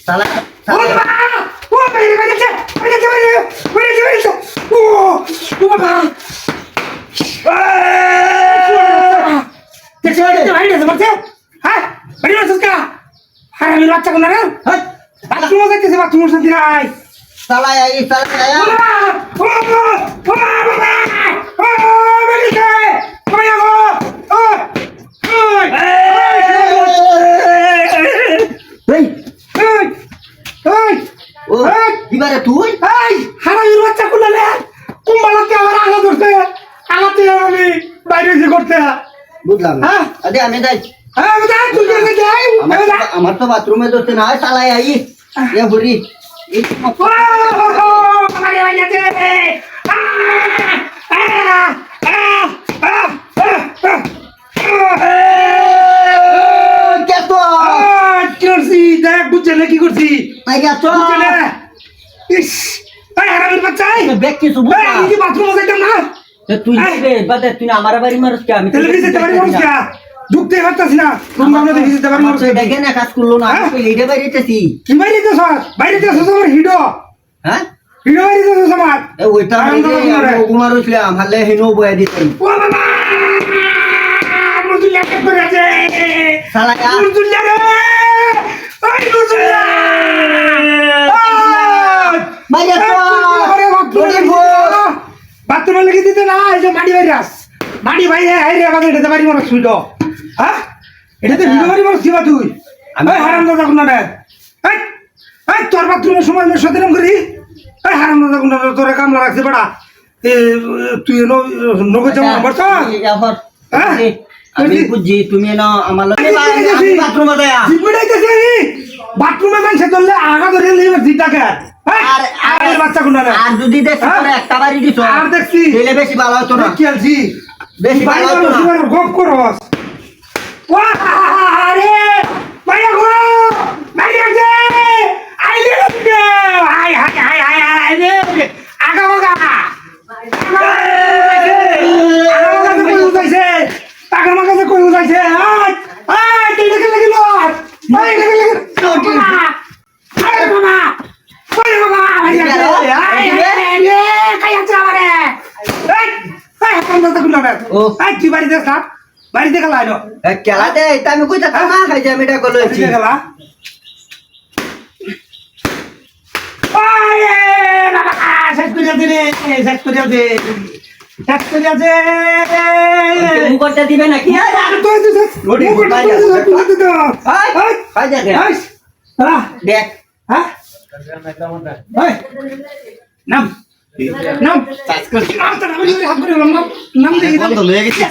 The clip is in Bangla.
সালা ও বাবা ও বাইরে বাইরে ও বাবা দেখছো বাইরে যাচ্ছে হ্যাঁ বাইরে যাচ্ছে কা হারামির বাচ্চা কোন না বাথরুমে যাইতেছে বাথরুমের শান্তি নাই সালা আই সালা আয়া ও বাবা ও বেরিয়ে কইয়া গো ও এই এই এই ও দিবারে তুই এই হারামির বাচ্চা কোন না কুম্বালাতে আমার আগা ধরতে আগাতে আমি বাইরে যে করতে বুঝলাম হ্যাঁ আরে আমি যাই হ্যাঁ বুঝা তুই কে যাই আমার তো বাথরুমে দোস্ত না সালা আই এ বুড়ি এই ও আমারে বাইরে কে তো কি করছি দেখ বুঝছে না কি করছি আই গেছো বুঝছে না ইস এই হারামির বাচ্চা ব্যাগ কি সুবু এই নিজে বাথরুমে যাইতাম না তুই বাদে তুই আমার বাড়ি মারছ কে আমি টেলিভিশন দেখতে পারি মানুষ কে ঢুকতে পারতাছি না তুমি আমরা দেখি যেতে পারি মানুষ দেখে না কাজ করলো না আমি এইটা বাইরেতেছি কি বাইরে তো স্যার বাইরে তো আমার হিডো হ্যাঁ হিডো বাইরে তো আমার এ ওইটা কুমার উঠলাম হালে হিনো বয়া দিতেন ও বাবা মুজুলিয়া কে করে আছে সালা মুজুলিয়া রে ওই মুজুলিয়া মাইয়া তো বাথরুমে লেগে দিতে না এই যে মাটি বাইরে আস মাটি বাইরে হাইরে আমাদের এটা বাড়ি মানুষ শুইতো হ্যাঁ এটা তো ভিডিও বাড়ি মানুষ দিবা তুই আমি হারাম দাদা কোন না এই এই তোর বাথরুমের সময় আমি সাথে নাম করি এই হারাম দাদা কোন তোর কামলা রাখছে বড়া তুই নগে যাও বর্ষ হ্যাঁ আমি বুঝি তুমি না আমার বাথরুমে দেয়া জিপড়াইতেছে বাথরুমে মানুষ ধরলে আগা ধরে নিয়ে জিটাকে আর বাচ্চা কোন না আর যদি দেখছ একটা বাড়ি দিছ আর দেখছি তাহলে বেশি ভালো হতো না কি আলছি বেশি ভালো হতো না গপ করস আরে মাইয়া গো মাইয়া যে আইলে রে high high high high high রে আগা আগা টাকার মাঝে কই উঠাইছে আই তুই দেখে লাগিল আই দেখে লাগিল আরে বাবা ওরে বাবা মাইয়া রে আই রে কাইয়া চাওয়ারে এই এই হাত বন্ধ করল না ও এই তুই বাড়িতে থাক বাড়িতে গেল আইলো খেলা দে এটা আমি কইতা না খাই যে আমি এটা কইছি বাড়িতে গেল আরে বাবা শেষ করে দে শেষ করে দে শেষ করে দে তুমি করতে দিবে নাকি আর তুই তুই ওডি খাই যা দে দেখ হ্যাঁ এই নাম নাম নাম তো নাম হাত করে নাম নাম দেখি বন্ধ হয়ে গেছে